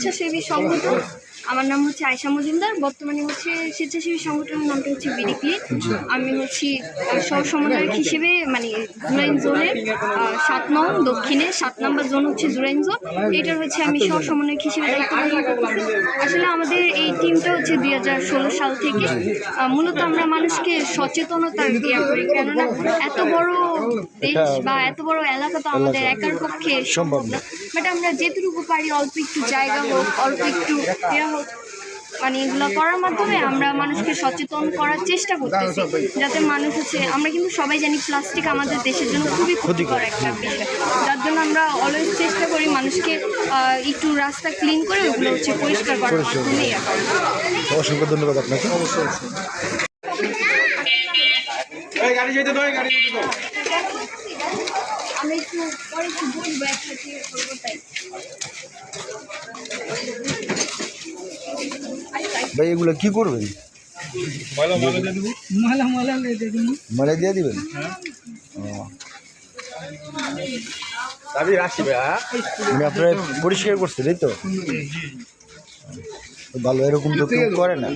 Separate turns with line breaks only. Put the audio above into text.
স্বেচ্ছাসেবী সংগঠন। আমার নাম হচ্ছে আয়েশা মজুমদার। বর্তমানে হচ্ছে স্বেচ্ছাসেবী সংগঠনের নামটা হচ্ছে বিডি ক্লিন। আমি হচ্ছি সহ সমন্বয়ক হিসেবে, মানে জুরাইন জোনের 7 নং দক্ষিণে 7 নম্বর জোন হচ্ছে জুরাইন জোন। এটার হচ্ছে আমি সহ সমন্বয়ক হিসেবে দায়িত্ব পালন করতেছি। আসলে আমাদের এই টিমটা হচ্ছে 2016 সাল থেকে মূলত আমরা মানুষকে সচেতনতার ইয়া করি, কেননা এত বড় দেশ বা এত বড় এলাকা তো আমাদের একার পক্ষে সম্ভব না। বাট আমরা যেটুকু পারি, অল্প একটু জায়গা হোক, অল্প একটু ইয়া হোক, মানে এগুলো করার মাধ্যমে আমরা মানুষকে সচেতন করার চেষ্টা করতেছি, যাতে মানুষ হচ্ছে, আমরা কিন্তু সবাই জানি প্লাস্টিক আমাদের দেশের জন্য খুবই ক্ষতিকর একটা বিষয়, যার জন্য আমরা অলওয়েজ চেষ্টা করি মানুষকে একটু রাস্তা ক্লিন করে ওগুলো হচ্ছে পরিষ্কার করার মাধ্যমে ইয়া করা।
অসংখ্য ধন্যবাদ আপনাকে।
আমি একটু পরে একটু বলবো, একসাথে করবো তাই।
ভাই এগুলো কি করবেন? ময়লা দিয়ে দিবেন? মানে আপনারা পরিষ্কার করছেন, এই তো ভালো। এরকম তো কেউ করে না।